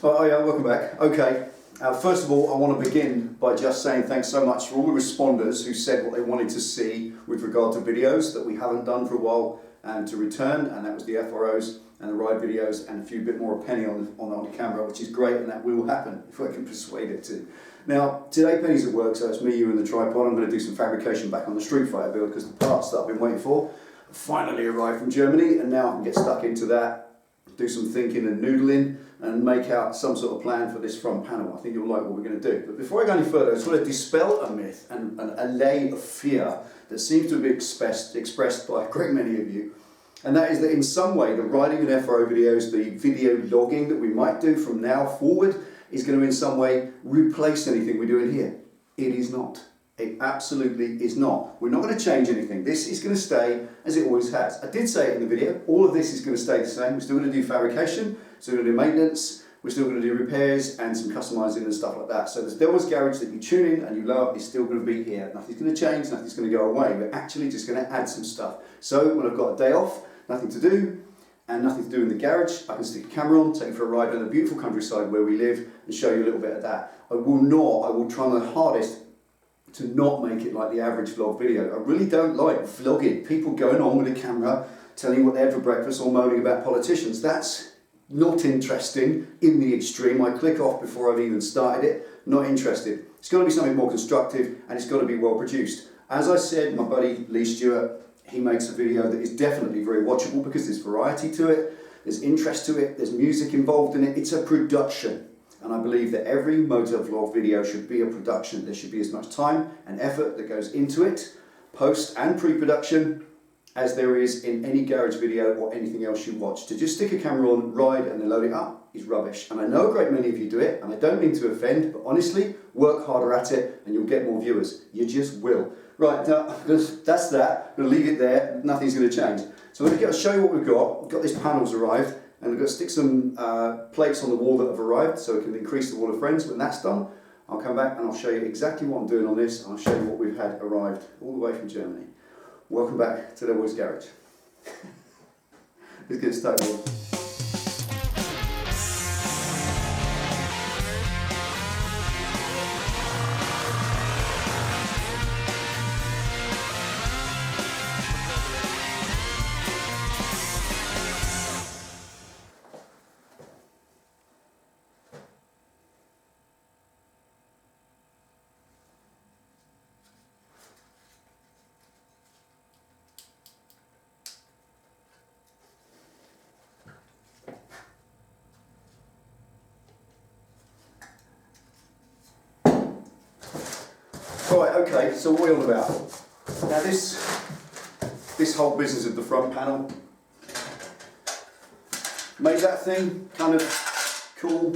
Oh yeah, welcome back. Okay, first of all, I want to begin by just saying thanks so much for all the responders who said what they wanted to see with regard to videos that we haven't done for a while and to return, and that was the FROs and the ride videos and a few bit more a penny on the camera, which is great, and that will happen if I can persuade it to. Now, today Penny's at work, so it's me, you and the tripod. I'm going to do some fabrication back on the Street Fighter build because the parts that I've been waiting for have finally arrived from Germany, and now I can get stuck into that, do some thinking and noodling, and make out some sort of plan for this front panel. I think you'll like what we're going to do. But before I go any further, I just want to dispel a myth and an allay of fear that seems to be expressed by a great many of you. And that is that in some way, the riding and FRO videos, the video logging that we might do from now forward, is going to in some way replace anything we're doing here. It is not. It absolutely is not. We're not going to change anything. This is going to stay as it always has. I did say it in the video, all of this is going to stay the same. We're still going to do fabrication, still going to do maintenance, we're still going to do repairs and some customizing and stuff like that. So the Delboy's garage that you tune in and you love is still going to be here. Nothing's going to change, nothing's going to go away. We're actually just going to add some stuff. So when I've got a day off, nothing to do, and nothing to do in the garage, I can stick a camera on, take you for a ride on the beautiful countryside where we live and show you a little bit of that. I will try my hardest to not make it like the average vlog video. I really don't like vlogging. People going on with a camera, telling you what they had for breakfast or moaning about politicians. That's not interesting in the extreme. I click off before I've even started it. Not interested. It's got to be something more constructive and it's got to be well produced. As I said, my buddy Lee Stewart, he makes a video that is definitely very watchable because there's variety to it, there's interest to it, there's music involved in it. It's a production. And I believe that every motor vlog video should be a production. There should be as much time and effort that goes into it, post and pre-production, as there is in any garage video or anything else you watch. To just stick a camera on, ride and then load it up is rubbish. And I know a great many of you do it, and I don't mean to offend, but honestly, work harder at it and you'll get more viewers. You just will. Right, now, that's that. I'm going to leave it there. Nothing's going to change. So I'm going to show you what we've got. We've got these panels arrived, and we're going to stick some plates on the wall that have arrived so it can increase the wall of friends. When that's done, I'll come back and I'll show you exactly what I'm doing on this, and I'll show you what we've had arrived all the way from Germany. Welcome back to Delboy's garage. Let's get started. Right, okay, so what are we on about? Now this whole business of the front panel made that thing kind of cool,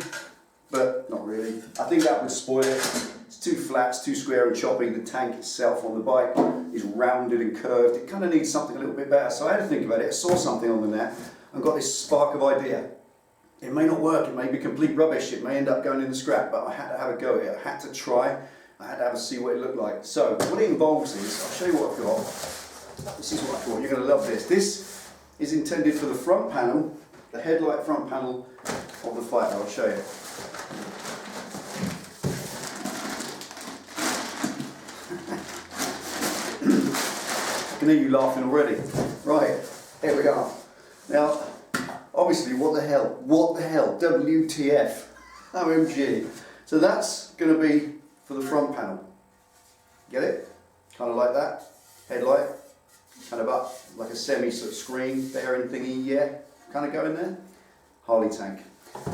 but not really. I think that would spoil it. It's too flat, it's too square and choppy. The tank itself on the bike is rounded and curved. It kind of needs something a little bit better. So I had to think about it. I saw something on the net and got this spark of idea. It may not work, it may be complete rubbish, it may end up going in the scrap, but I had to have a go at it. I had to try. I had to have a see what it looked like. So what it involves is, I'll show you what I've got. This is what I thought. You're going to love this. This is intended for the front panel, the headlight front panel of the Fighter. I'll show you. I can hear you laughing already. Right, here we go. Now, obviously, what the hell? What the hell? WTF? OMG. So that's going to be for the front panel. Get it? Kind of like that. Headlight. Kind of up like a semi sort of screen bearing thingy, yeah. Kind of going there. Harley tank.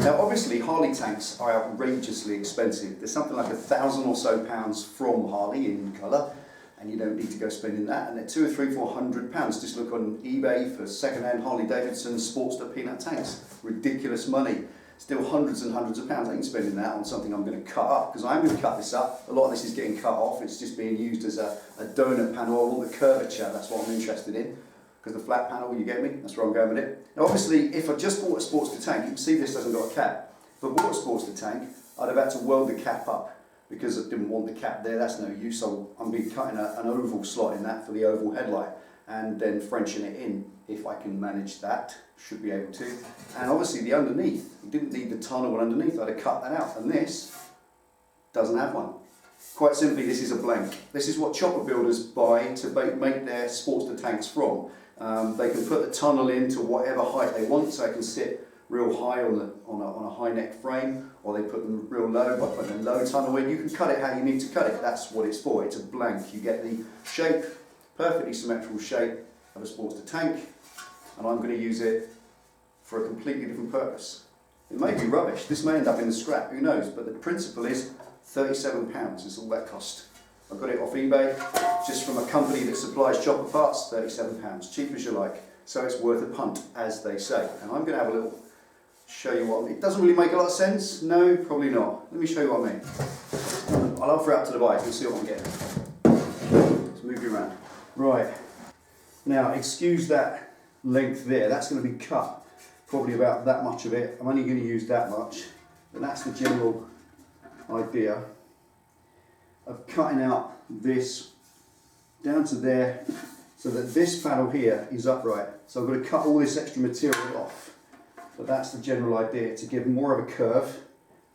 Now obviously Harley tanks are outrageously expensive. There's something like £1,000 or so from Harley in colour, and you don't need to go spending that. And they're £200 or £300, £400. Just look on eBay for second-hand Harley Davidson Sportster peanut tanks. Ridiculous money. Still hundreds and hundreds of pounds. I ain't spending that on something I'm going to cut up, because I'm going to cut this up. A lot of this is getting cut off. It's just being used as a donut panel. I want the curvature. That's what I'm interested in. Because the flat panel, you get me? That's where I'm going with it. Now obviously, if I just bought a Sportster tank, you can see this hasn't got a cap. If I bought a Sportster tank, I'd have had to weld the cap up, because I didn't want the cap there. That's no use. So I'm going to be cutting an oval slot in that for the oval headlight. and then Frenching it in if I can manage that, should be able to. And obviously the underneath, you didn't need the tunnel underneath, I'd have cut that out, and this doesn't have one. Quite simply, this is a blank. This is what chopper builders buy to make their Sportster tanks from. They can put the tunnel in to whatever height they want, so it can sit real high on a high neck frame, or they put them real low by putting a low tunnel in. You can cut it how you need to cut it. That's what it's for. It's a blank. You get the shape, perfectly symmetrical shape of a Sportster tank, and I'm going to use it for a completely different purpose. It may be rubbish. This may end up in the scrap. Who knows? But the principle is £37 is all that cost. I got it off eBay, just from a company that supplies chopper parts. £37, cheap as you like. So it's worth a punt, as they say. And I'm going to have a little show you what I mean. It doesn't really make a lot of sense. No, probably not. Let me show you what I mean. I'll offer it up to the bike. You'll see what I'm getting. Let's move you around. Right. Now, excuse that length there. That's going to be cut. Probably about that much of it. I'm only going to use that much. But that's the general idea of cutting out this down to there, so that this paddle here is upright. So I've got to cut all this extra material off. But that's the general idea, to give more of a curve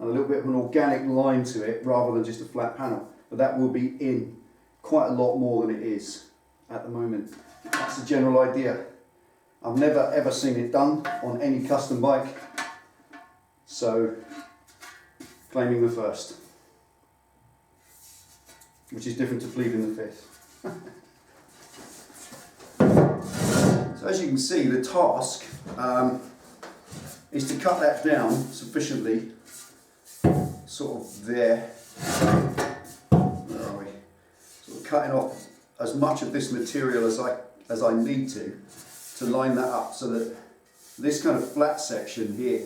and a little bit of an organic line to it rather than just a flat panel. But that will be in quite a lot more than it is at the moment. That's the general idea. I've never ever seen it done on any custom bike, so claiming the first, which is different to pleading the fifth. So as you can see, the task is to cut that down sufficiently, sort of there. Where are we? Sort of cutting off as much of this material as I need to line that up, so that this kind of flat section here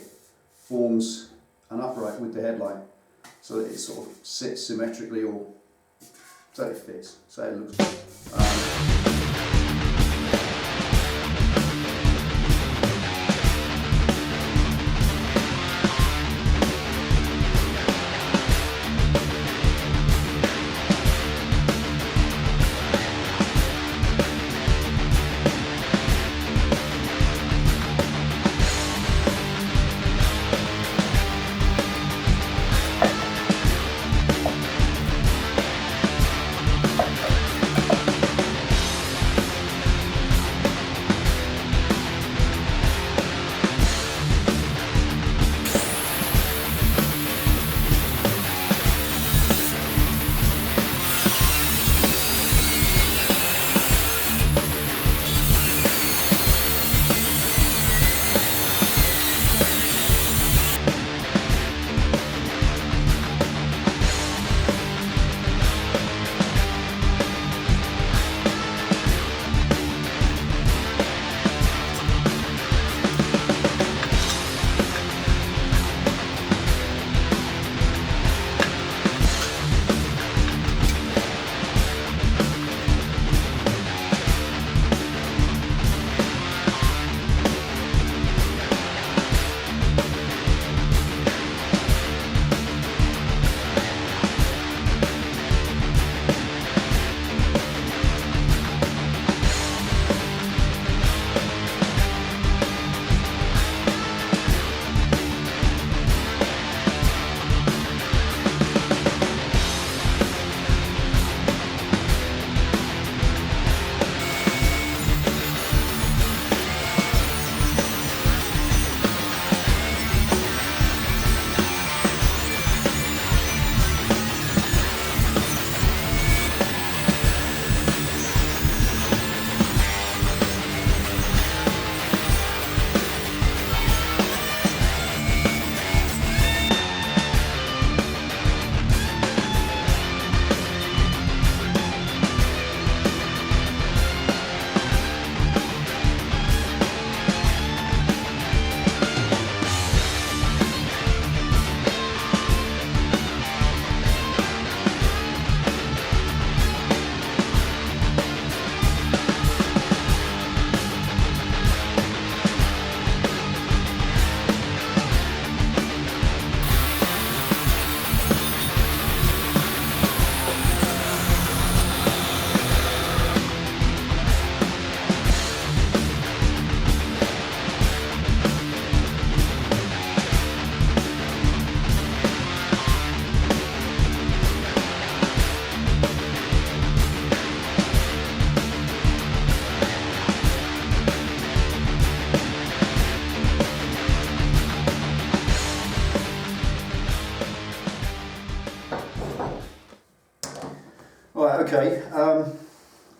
forms an upright with the headline, so that it sort of sits symmetrically, or so it fits, so it looks good.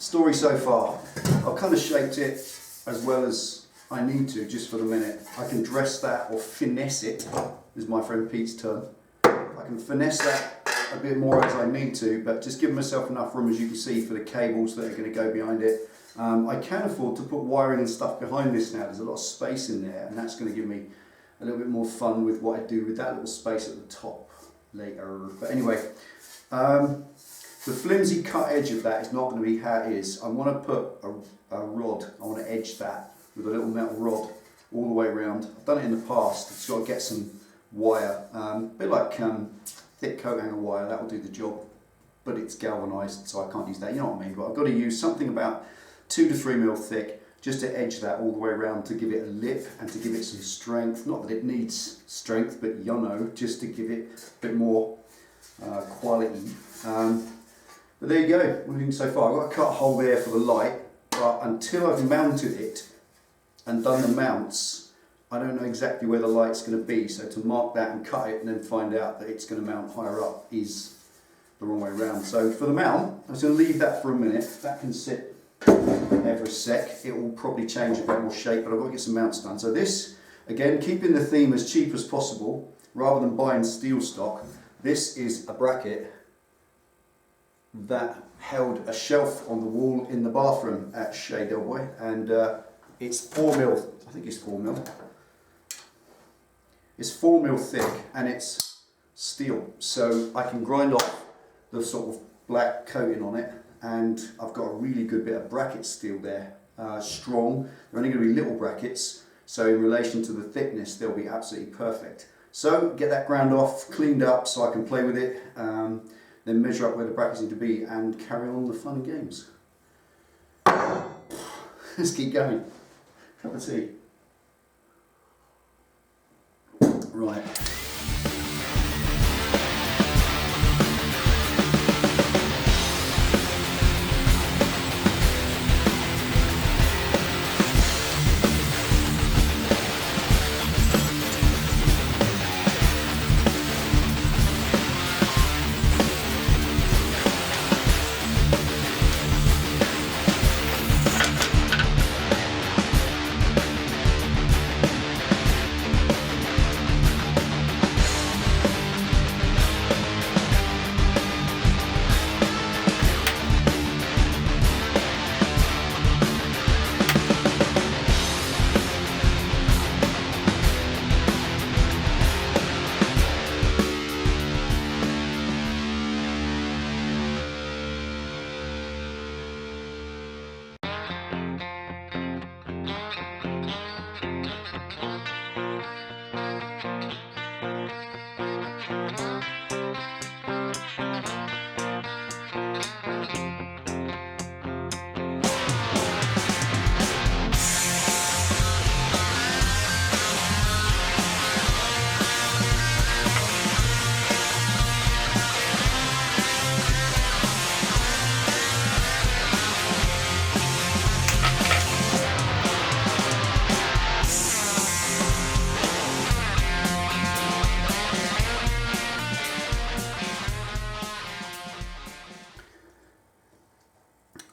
Story so far. I've kind of shaped it as well as I need to just for the minute. I can dress that or finesse it, is my friend Pete's term. I can finesse that a bit more as I need to, but just give myself enough room, as you can see, for the cables that are going to go behind it. I can afford to put wiring and stuff behind this now. There's a lot of space in there, and that's going to give me a little bit more fun with what I do with that little space at the top later. But anyway, the flimsy cut edge of that is not going to be how it is. I want to put a rod, I want to edge that with a little metal rod all the way around. I've done it in the past. I've just got to get some wire, a bit like thick coat hanger wire, that will do the job, but it's galvanised, so I can't use that, you know what I mean. But I've got to use something about 2 to 3 mil thick just to edge that all the way around, to give it a lip and to give it some strength. Not that it needs strength, but you know, just to give it a bit more quality. But there you go, what are we doing so far? I've got to cut a hole there for the light, but until I've mounted it and done the mounts, I don't know exactly where the light's going to be. So to mark that and cut it and then find out that it's going to mount higher up is the wrong way around. So for the mount, I'm just going to leave that for a minute. That can sit there for a sec. It will probably change a bit more shape, but I've got to get some mounts done. So this, again, keeping the theme as cheap as possible, rather than buying steel stock, this is a bracket that held a shelf on the wall in the bathroom at Chez Delboy, and it's 4 mil, I think it's 4 mil. It's 4 mil thick and it's steel, so I can grind off the sort of black coating on it, and I've got a really good bit of bracket steel there, strong. They're only going to be little brackets, so in relation to the thickness they'll be absolutely perfect. So get that ground off, cleaned up so I can play with it, then measure up where the brackets need to be and carry on the fun and games. Let's keep going. Cup of tea. Right.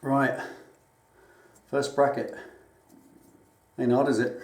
Right, first bracket. Ain't hard, is it?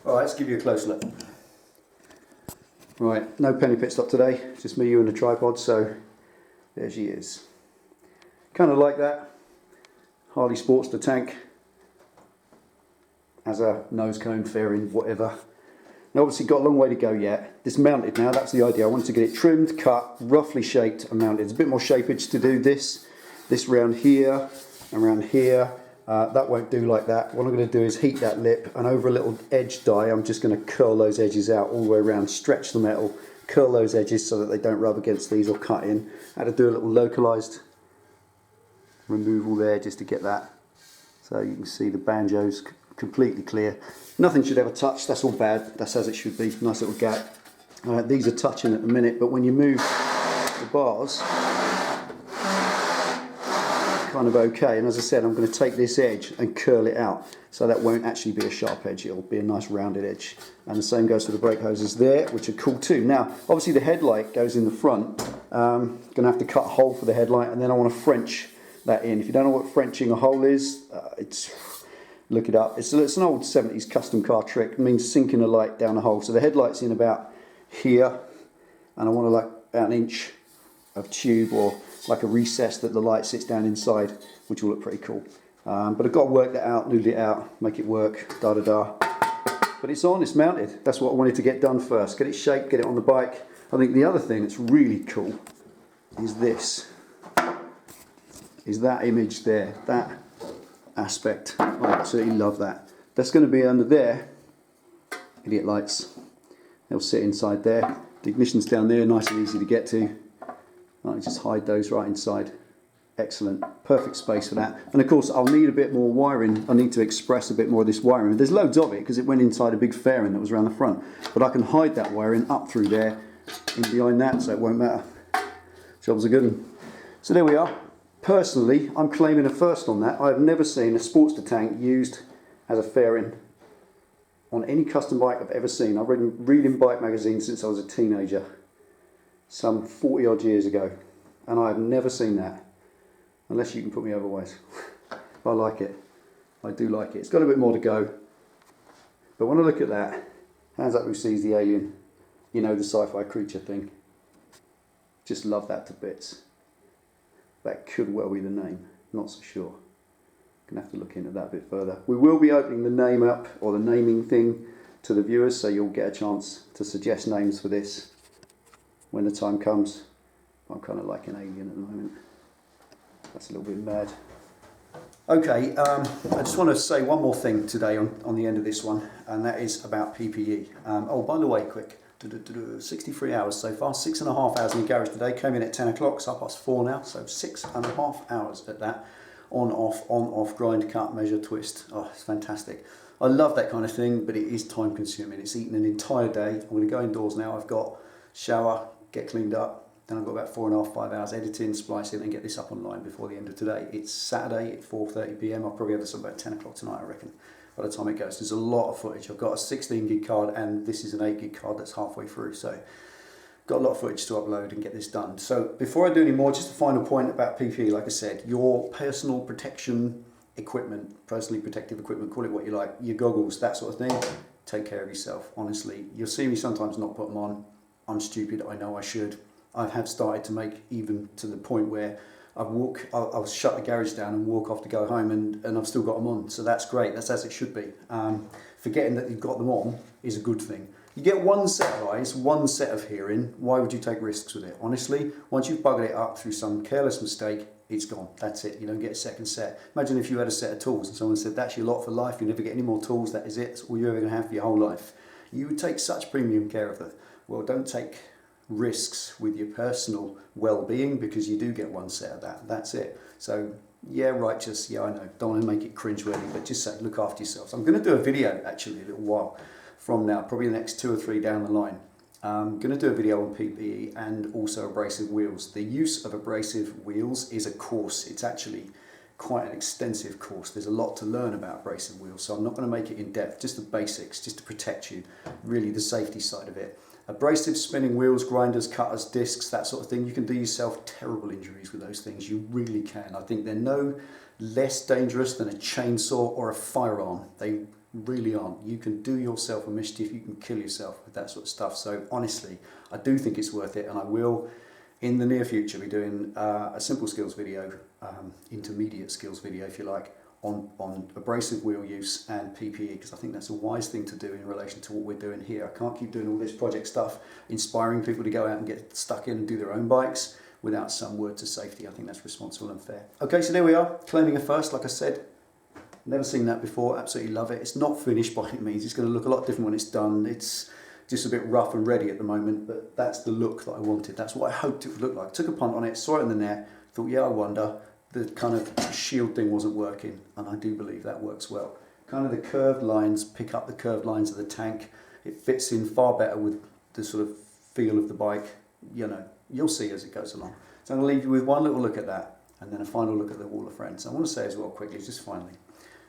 All right, let's give you a close look. Right, no penny pit stop today, just me, you and the tripod, so there she is. Kind of like that. Harley Sportster tank as a nose cone, fairing, whatever. Now obviously got a long way to go yet. This mounted now, that's the idea. I wanted to get it trimmed, cut, roughly shaped and mounted. There's a bit more shapeage to do this round here, around here. That won't do like that. What I'm going to do is heat that lip, and over a little edge die I'm just going to curl those edges out all the way around, stretch the metal, curl those edges so that they don't rub against these or cut in. I had to do a little localized removal there just to get that, so you can see the banjo's completely clear. Nothing should ever touch, that's all bad, that's as it should be. Nice little gap. These are touching at the minute, but when you move the bars, kind of okay. And as I said, I'm going to take this edge and curl it out, so that won't actually be a sharp edge, it'll be a nice rounded edge. And the same goes for the brake hoses there, which are cool too. Now obviously the headlight goes in the front. Going to have to cut a hole for the headlight, and then I want to French that in. If you don't know what Frenching a hole is, look it up. It's an old 70s custom car trick. It means sinking a light down a hole. So the headlight's in about here, and I want to like about an inch of tube, or like a recess that the light sits down inside, which will look pretty cool. But I've got to work that out, noodle it out, make it work, da da da. But it's on, it's mounted. That's what I wanted to get done first. Get it shaped, get it on the bike. I think the other thing that's really cool is this. Is that image there, that aspect. I absolutely love that. That's going to be under there. Idiot lights. They'll sit inside there. The ignition's down there, nice and easy to get to. I just hide those right inside. Excellent, perfect space for that. And of course I'll need a bit more wiring. I need to express a bit more of this wiring. There's loads of it because it went inside a big fairing that was around the front. But I can hide that wiring up through there, in behind that, so it won't matter. Job's a good one. So there we are. Personally, I'm claiming a first on that. I've never seen a Sportster tank used as a fairing on any custom bike I've ever seen. I've been reading bike magazines since I was a teenager, some 40 odd years ago, and I have never seen that, unless you can put me otherwise. I like it. I do like it. It's got a bit more to go, but when I look at that, hands up who sees the alien, you know, the sci-fi creature thing. Just love that to bits. That could well be the name, not so sure. Gonna have to look into that a bit further. We will be opening the name up, or the naming thing, to the viewers, so you'll get a chance to suggest names for this when the time comes. I'm kind of like an alien at the moment. That's a little bit mad. Okay, I just want to say one more thing today on the end of this one, and that is about PPE. Oh, by the way, quick. 63 hours so far, 6.5 hours in the garage today. Came in at 10 o'clock, it's 4:30 now, so 6.5 hours at that. On, off, grind, cut, measure, twist. Oh, it's fantastic. I love that kind of thing, but it is time consuming. It's eaten an entire day. I'm going to go indoors now. I've got shower, get cleaned up, then I've got about 4.5, 5 hours editing, splicing, and get this up online before the end of today. It's Saturday at 4:30 PM. I'll probably have this up about 10 o'clock tonight, I reckon. By the time it goes, there's a lot of footage. I've got a 16 gig card, and this is an 8 gig card that's halfway through, so got a lot of footage to upload and get this done. So before I do any more, just a final point about PPE. Like I said, your personal protection equipment, personally protective equipment, call it what you like, your goggles, that sort of thing, take care of yourself. Honestly, you'll see me sometimes not put them on. I'm stupid, I know I should. I have started to make, even to the point where I'll shut the garage down and walk off to go home, and I've still got them on, so that's great, that's as it should be. Forgetting that you've got them on is a good thing. You get one set of eyes, one set of hearing, why would you take risks with it? Honestly, once you've buggered it up through some careless mistake, it's gone, that's it, you don't get a second set. Imagine if you had a set of tools and someone said, that's your lot for life, you never get any more tools, that is it, that's all you're ever going to have for your whole life. You would take such premium care of them. Well, don't take risks with your personal well-being, because you do get one set of that, that's it. So yeah, righteous, yeah, I know, don't want to make it cringeworthy, but just say look after yourselves. I'm going to do a video actually a little while from now, probably the next 2 or 3 down the line. I'm going to do a video on PPE and also abrasive wheels. The use of abrasive wheels is a course. It's actually quite an extensive course. There's a lot to learn about abrasive wheels, so I'm not going to make it in depth, just the basics, just to protect you, really the safety side of it. Abrasive spinning wheels, grinders, cutters, discs, that sort of thing, you can do yourself terrible injuries with those things, you really can. I think they're no less dangerous than a chainsaw or a firearm. They really aren't. You can do yourself a mischief, you can kill yourself with that sort of stuff. So honestly, I do think it's worth it, and I will, in the near future, be doing a simple skills video, intermediate skills video if you like, on abrasive wheel use and PPE, because I think that's a wise thing to do in relation to what we're doing here. I can't keep doing all this project stuff, inspiring people to go out and get stuck in and do their own bikes without some word to safety. I think that's responsible and fair. Okay, so there we are, claiming a first, like I said. Never seen that before, absolutely love it. It's not finished by any means, it's going to look a lot different when it's done. It's just a bit rough and ready at the moment, but that's the look that I wanted. That's what I hoped it would look like. Took a punt on it, saw it in the net, thought, yeah, I wonder. The kind of shield thing wasn't working, and I do believe that works well. Kind of the curved lines pick up the curved lines of the tank. It fits in far better with the sort of feel of the bike. You know, you'll see as it goes along. So I'm going to leave you with one little look at that, and then a final look at the wall of friends. I want to say as well quickly, just finally,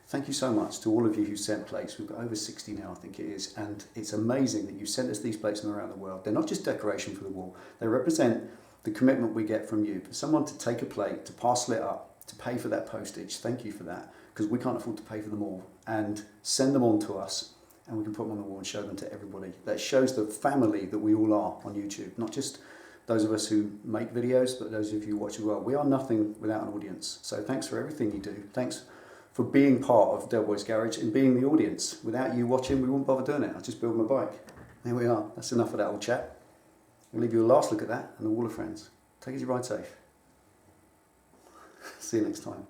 thank you so much to all of you who sent plates. We've got over 60 now, I think it is, and it's amazing that you sent us these plates from around the world. They're not just decoration for the wall, they represent the commitment we get from you. For someone to take a plate, to parcel it up, to pay for that postage, thank you for that, because we can't afford to pay for them all, and send them on to us, and we can put them on the wall and show them to everybody. That shows the family that we all are on YouTube, not just those of us who make videos, but those of you who watch as well. We are nothing without an audience, so thanks for everything you do. Thanks for being part of Delboy's Garage and being the audience. Without you watching, we wouldn't bother doing it. I'd just build my bike. There we are. That's enough of that old chat. I'll leave you a last look at that and the wall of friends. Take it easy, ride safe. See you next time.